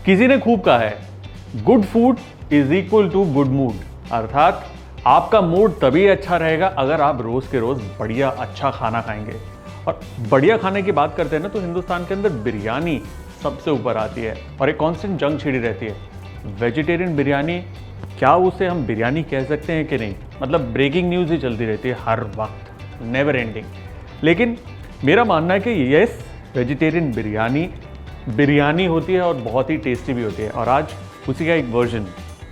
किसी ने खूब कहा है, good food is equal to good mood, अर्थात आपका मूड तभी अच्छा रहेगा अगर आप रोज के रोज बढ़िया अच्छा खाना खाएंगे। और बढ़िया खाने की बात करते हैं ना, तो हिंदुस्तान के अंदर बिरयानी सबसे ऊपर आती है और एक कांस्टेंट जंग छिड़ी रहती है। वेजिटेरियन बिरयानी, क्या उसे हम बिरयानी कह सकते हैं कि नहीं? मतलब ब्रेकिंग न्यूज़ ही चलती रहती है हर वक्त, नेवर एंडिंग। लेकिन मेरा मानना है कि यस, वेजिटेरियन बिरयानी होती है और बहुत ही टेस्टी भी होती है। और आज उसी का एक वर्जन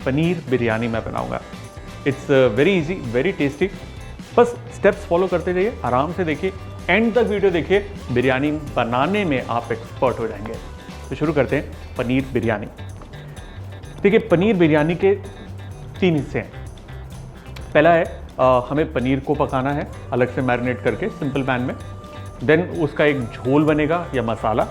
पनीर बिरयानी मैं बनाऊंगा। It's very easy, very tasty. बस स्टेप्स फॉलो करते जाइए, आराम से देखिए, एंड तक वीडियो देखिए, बिरयानी बनाने में आप एक्सपर्ट हो जाएंगे। तो शुरू करते हैं पनीर बिरयानी। देखिए, पनीर बिरयानी के 3 हिस्से हैं। पहला है हमें पनीर को पकाना है अलग से मैरिनेट करके सिंपल पैन में। देन उसका एक झोल बनेगा या मसाला,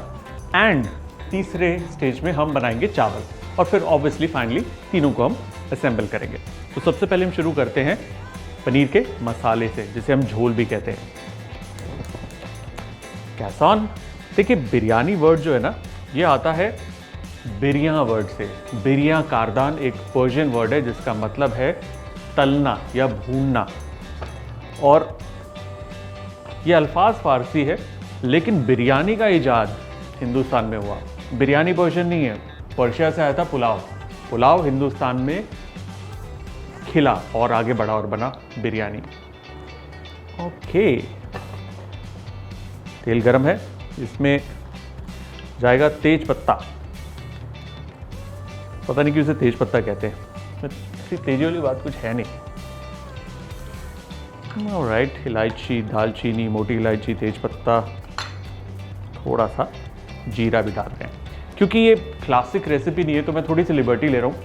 एंड तीसरे स्टेज में हम बनाएंगे चावल, और फिर ऑब्वियसली फाइनली तीनों को हम असेंबल करेंगे। तो सबसे पहले हम शुरू करते हैं पनीर के मसाले से, जिसे हम झोल भी कहते हैं। कैसान, देखिए बिरयानी वर्ड जो है ना, ये आता है बिरिया वर्ड से। बिरिया कारदान एक पर्शियन वर्ड है जिसका मतलब है तलना या भूनना। और ये अल्फाज फारसी है, लेकिन बिरयानी का इजाद हिंदुस्तान में हुआ। बिरयानी पर्शियन नहीं है, पर्शिया से आया था पुलाव। पुलाव हिंदुस्तान में खिला और आगे बढ़ा और बना बिरयानी। ओके, तेल गरम है, इसमें जाएगा तेज पत्ता। पता नहीं क्यों इसे तेज पत्ता कहते हैं, इतनी तेजी वाली बात कुछ है नहीं। ऑलराइट, इलायची, दालचीनी, मोटी इलायची, तेज पत्ता, थोड़ा सा जीरा भी डाल रहे हैं। क्योंकि ये क्लासिक रेसिपी नहीं है, तो मैं थोड़ी सी लिबर्टी ले रहा हूँ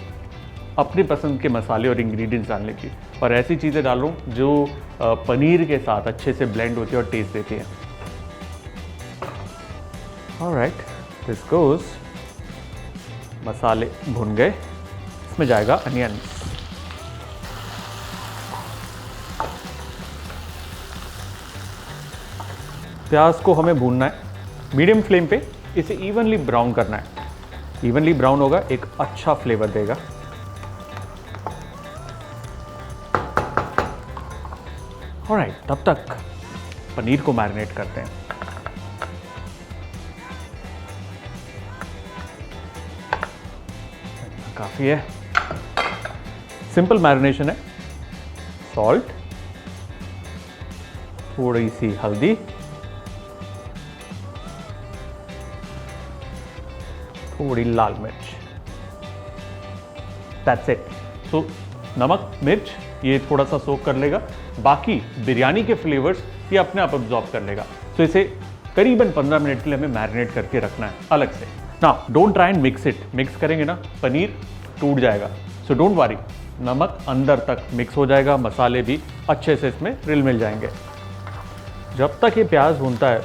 अपनी पसंद के मसाले और इंग्रेडिएंट्स डालने की, और ऐसी चीज़ें डाल रहा हूँ जो पनीर के साथ अच्छे से ब्लेंड होती है और टेस्ट देती है। Alright, this goes. मसाले भुन गए, इसमें जाएगा अनियन। प्याज को हमें भूनना है मीडियम फ्लेम पे, इसे इवनली ब्राउन करना है। इवनली ब्राउन होगा, एक अच्छा फ्लेवर देगा। ऑलराइट, तब तक पनीर को मैरिनेट करते हैं। काफ़ी है, सिंपल मैरिनेशन है। सॉल्ट, थोड़ी सी हल्दी, थोड़ी लाल मिर्च, दैट्स इट। सो नमक, मिर्च ये थोड़ा सा सोक कर लेगा, बाकी बिरयानी के फ्लेवर्स ये अपने आप अब्जॉर्ब कर लेगा। तो इसे करीबन 15 मिनट के लिए हमें मैरिनेट करके रखना है अलग से। ना, don't try and mix it. Mix करेंगे ना, पनीर टूट जाएगा। सो डोंट वरी, नमक अंदर तक मिक्स हो जाएगा, मसाले भी अच्छे से इसमें रिल मिल जाएंगे। जब तक ये प्याज भूनता है,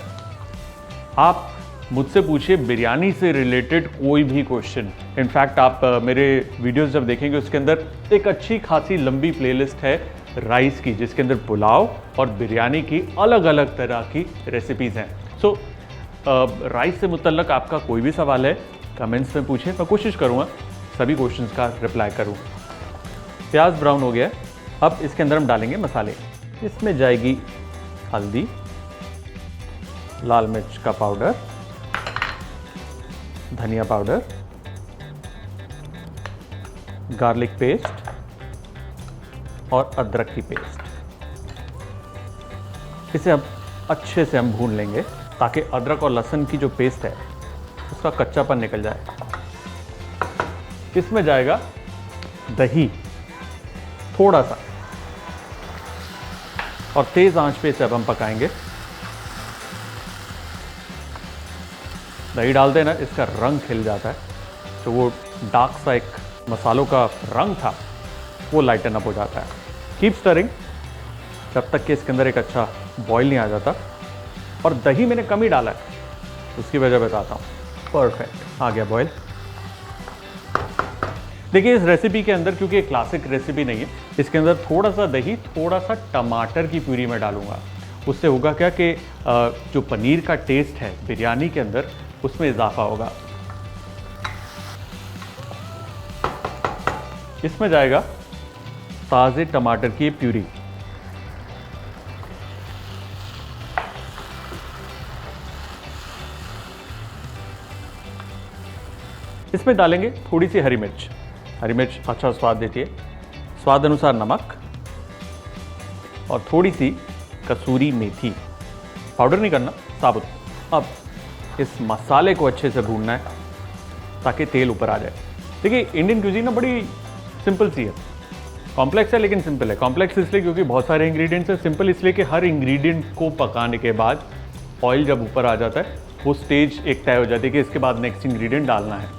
आप मुझसे पूछिए बिरयानी से रिलेटेड कोई भी क्वेश्चन। इनफैक्ट आप मेरे वीडियोस जब देखेंगे, उसके अंदर एक अच्छी खासी लंबी प्लेलिस्ट है राइस की, जिसके अंदर पुलाव और बिरयानी की अलग अलग तरह की रेसिपीज़ हैं। सो राइस से मुतल्लक आपका कोई भी सवाल है, कमेंट्स में पूछें, मैं कोशिश करूँगा सभी क्वेश्चंस का रिप्लाई करूँ। प्याज ब्राउन हो गया है, अब इसके अंदर हम डालेंगे मसाले। इसमें जाएगी हल्दी, लाल मिर्च का पाउडर, धनिया पाउडर, गार्लिक पेस्ट और अदरक की पेस्ट। इसे अब अच्छे से हम भून लेंगे ताकि अदरक और लहसुन की जो पेस्ट है उसका कच्चापन निकल जाए। इसमें जाएगा दही थोड़ा सा, और तेज आंच पे इसे अब हम पकाएंगे। दही डाल देना, इसका रंग खिल जाता है, तो वो डार्क सा एक मसालों का रंग था वो लाइटन अप हो जाता है। कीप स्टरिंग जब तक कि इसके अंदर एक अच्छा बॉईल नहीं आ जाता। और दही मैंने कम ही डाला है, उसकी वजह बताता हूँ। परफेक्ट, आ गया बॉईल। देखिए, इस रेसिपी के अंदर, क्योंकि ये क्लासिक रेसिपी नहीं है, इसके अंदर थोड़ा सा दही, थोड़ा सा टमाटर की प्यूरी में डालूंगा। उससे होगा क्या कि जो पनीर का टेस्ट है बिरयानी के अंदर, उसमें इजाफा होगा। इसमें जाएगा ताज़े टमाटर की प्यूरी, इसमें डालेंगे थोड़ी सी हरी मिर्च। हरी मिर्च अच्छा स्वाद देती है। स्वाद अनुसार नमक और थोड़ी सी कसूरी मेथी, पाउडर नहीं करना, साबुत। अब इस मसाले को अच्छे से भूनना है ताकि तेल ऊपर आ जाए। देखिए इंडियन क्यूजीन ना बड़ी सिंपल सी है, कॉम्प्लेक्स है लेकिन सिंपल है। कॉम्प्लेक्स इसलिए क्योंकि बहुत सारे इंग्रेडिएंट्स हैं, सिंपल इसलिए कि हर इंग्रेडिएंट को पकाने के बाद ऑयल जब ऊपर आ जाता है वो स्टेज एक तय हो जाती है कि इसके बाद नेक्स्ट इंग्रेडिएंट डालना है।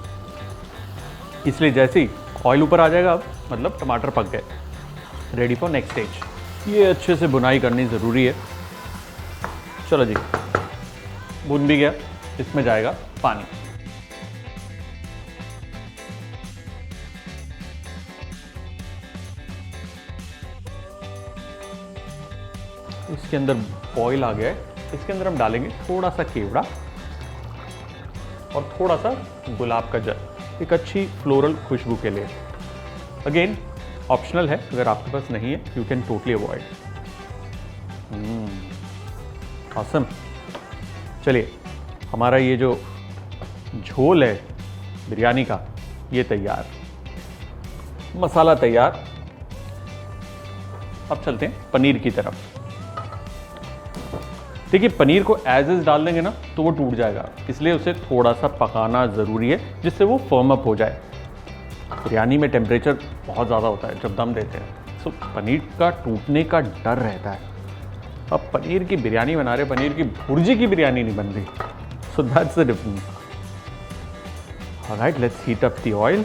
इसलिए जैसे ही ऑयल ऊपर आ जाएगा अब मतलब टमाटर पक गए, रेडी फॉर नेक्स्ट स्टेज। ये अच्छे से भुनाई करनी ज़रूरी है। चलो जी, भुन भी गया, इसमें जाएगा पानी। इसके अंदर बॉईल आ गया है, इसके अंदर हम डालेंगे थोड़ा सा केवड़ा और थोड़ा सा गुलाब का जल, एक अच्छी फ्लोरल खुशबू के लिए। अगेन ऑप्शनल है, अगर आपके पास नहीं है you can totally avoid. Awesome. चलिए हमारा ये जो झोल है बिरयानी का ये तैयार, मसाला तैयार। अब चलते हैं पनीर की तरफ। देखिए पनीर को एज इज डाल देंगे ना तो वो टूट जाएगा, इसलिए उसे थोड़ा सा पकाना ज़रूरी है जिससे वो फर्म अप हो जाए। बिरयानी में टेम्परेचर बहुत ज़्यादा होता है जब दम देते हैं, सो पनीर का टूटने का डर रहता है। अब पनीर की बिरयानी बना रहे, पनीर की भुर्जी की बिरयानी नहीं बन रही, so that's the difference. Alright, let's heat up the oil.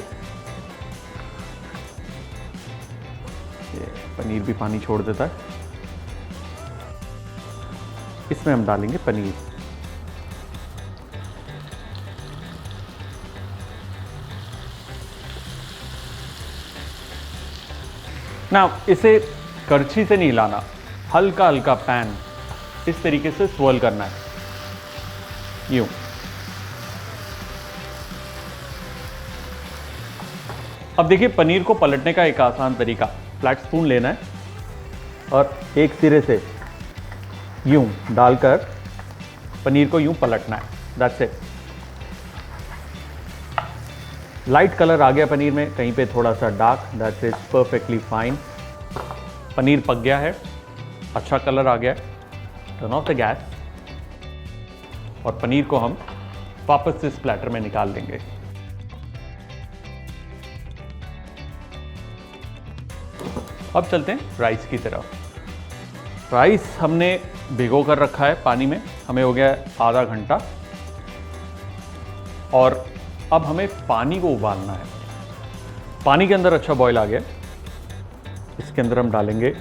Paneer भी पानी छोड़ देता है। इसमें हम डालेंगे पनीर। ना इसे करछी से नहीं हिलाना, हल्का हल्का पैन इस तरीके से स्वर्ल करना है, यूं। अब देखिए पनीर को पलटने का एक आसान तरीका, फ्लैट स्पून लेना है और एक सिरे से यूं डालकर पनीर को यूं पलटना है, दैट्स इट। लाइट कलर आ गया पनीर में, कहीं पे थोड़ा सा dark, that's it, perfectly fine. Paneer पक गया है, अच्छा कलर आ गया है। टर्न ऑफ द गैस और पनीर को हम वापस से इस प्लेटर में निकाल देंगे। अब चलते हैं राइस की तरफ। राइस हमने भिगो कर रखा है पानी में, हमें हो गया आधा घंटा, और अब हमें पानी को उबालना है। पानी के अंदर अच्छा बॉईल आ गया, इसके अंदर हम डालेंगे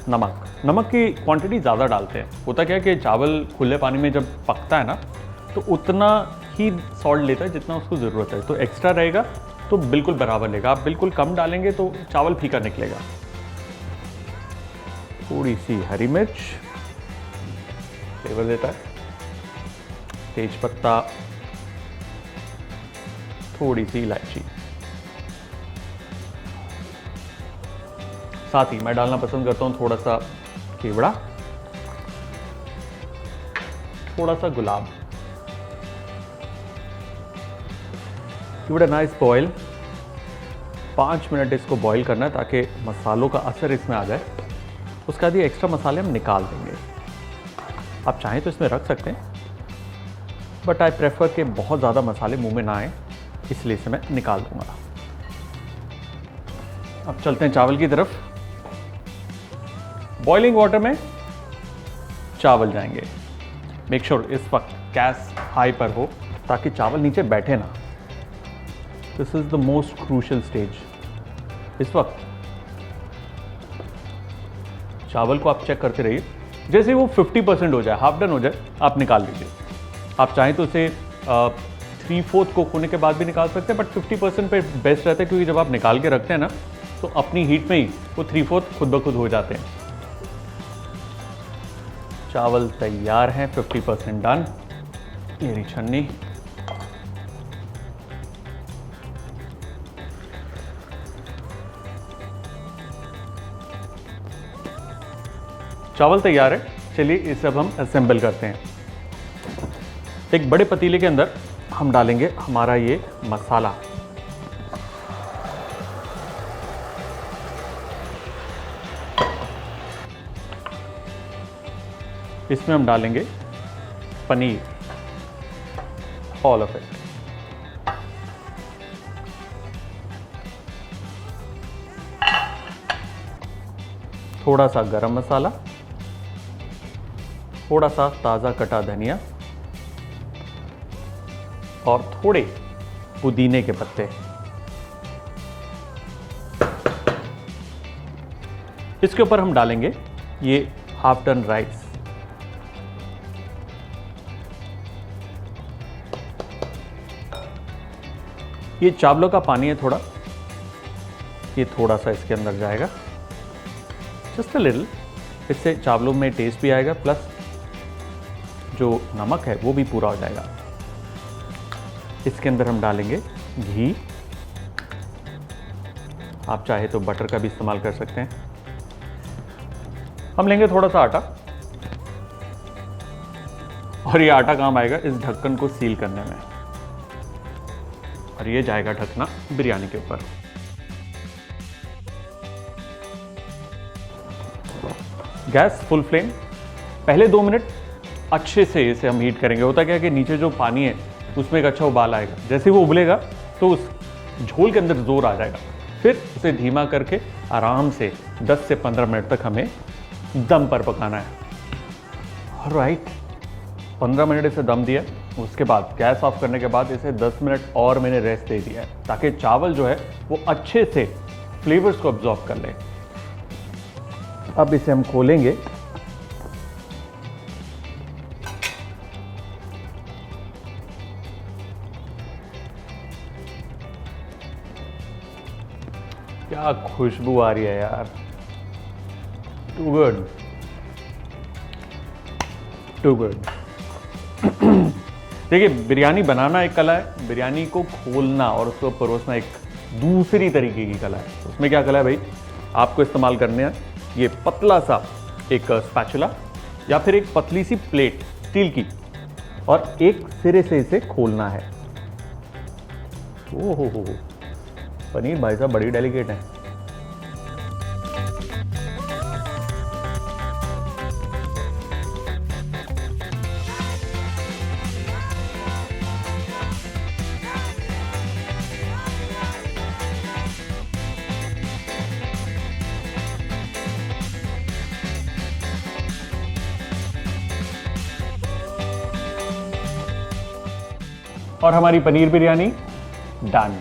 नमक। नमक की क्वांटिटी ज़्यादा डालते हैं, होता क्या है कि चावल खुले पानी में जब पकता है ना तो उतना ही सॉल्ट लेता है जितना उसको ज़रूरत है, तो एक्स्ट्रा रहेगा तो बिल्कुल बराबर लेगा। आप बिल्कुल कम डालेंगे तो चावल फीका निकलेगा। थोड़ी सी हरी मिर्च फ्लेवर देता है, तेज पत्ता, थोड़ी सी इलायची, साथ ही मैं डालना पसंद करता हूं थोड़ा सा केवड़ा, थोड़ा सा गुलाब। Give it a nice boil. 5 minute इसको बॉईल करना है ताकि मसालों का असर इसमें आ जाए। उसके बाद ये एक्स्ट्रा मसाले हम निकाल देंगे। आप चाहें तो इसमें रख सकते हैं, बट आई प्रेफर कि बहुत ज़्यादा मसाले मुंह में ना आए, इसलिए इसे मैं निकाल दूंगा। अब चलते हैं चावल की तरफ। बॉइलिंग वाटर में चावल जाएंगे। मेक श्योर इस वक्त गैस हाई पर हो ताकि चावल नीचे बैठे ना। This is the most crucial stage. इस वक्त चावल को आप चेक करते रहिए, जैसे वो 50% हो जाए, हाफ डन हो जाए, आप निकाल लीजिए। आप चाहें तो उसे 3/4 कुक होने के बाद भी निकाल सकते हैं, बट 50% पे बेस्ट रहता है, क्योंकि जब आप निकाल के रखते हैं ना तो अपनी हीट में ही वो 3/4 खुद ब खुद हो जाते हैं। चावल तैयार हैं, 50% डन। ये रही छन्नी। चावल तैयार है, चलिए इसे अब हम असेंबल करते हैं। एक बड़े पतीले के अंदर हम डालेंगे हमारा ये मसाला। इसमें हम डालेंगे पनीर, ऑल ऑफ इट। थोड़ा सा गरम मसाला, थोड़ा सा ताज़ा कटा धनिया और थोड़े पुदीने के पत्ते। इसके ऊपर हम डालेंगे ये हाफ डन राइस। ये चावलों का पानी है थोड़ा, ये थोड़ा सा इसके अंदर जाएगा, जस्ट अ लिटिल। इससे चावलों में टेस्ट भी आएगा, प्लस जो नमक है वो भी पूरा हो जाएगा। इसके अंदर हम डालेंगे घी, आप चाहे तो बटर का भी इस्तेमाल कर सकते हैं। हम लेंगे थोड़ा सा आटा, और ये आटा काम आएगा इस ढक्कन को सील करने में, और ये जाएगा ढकना बिरयानी के ऊपर। Gas full flame. पहले 2 मिनट अच्छे से इसे हम हीट करेंगे। होता क्या है कि नीचे जो पानी है उसमें एक अच्छा उबाल आएगा, जैसे वो उबलेगा तो उस झोल के अंदर जोर आ जाएगा। फिर उसे धीमा करके आराम से 10 से 15 मिनट तक हमें दम पर पकाना है। राइट, 15 मिनट इसे दम दिया, उसके बाद गैस ऑफ करने के बाद इसे 10 मिनट और मैंने रेस्ट दे दिया है, ताकि चावल जो है वो अच्छे से फ्लेवर्स को अब्जॉर्ब कर ले। अब इसे हम खोलेंगे। क्या खुशबू आ रही है यार, टू गुड, टू गुड। देखिए, बिरयानी बनाना एक कला है, बिरयानी को खोलना और उसको परोसना एक दूसरी तरीके की कला है। उसमें क्या कला है भाई, आपको इस्तेमाल करने हैं ये पतला सा एक स्पैचुला या फिर एक पतली सी प्लेट स्टील की, और एक सिरे से इसे खोलना है। ओहो हो, पनीर भाई साहब बड़ी डेलिकेट है। और हमारी पनीर बिरयानी डन।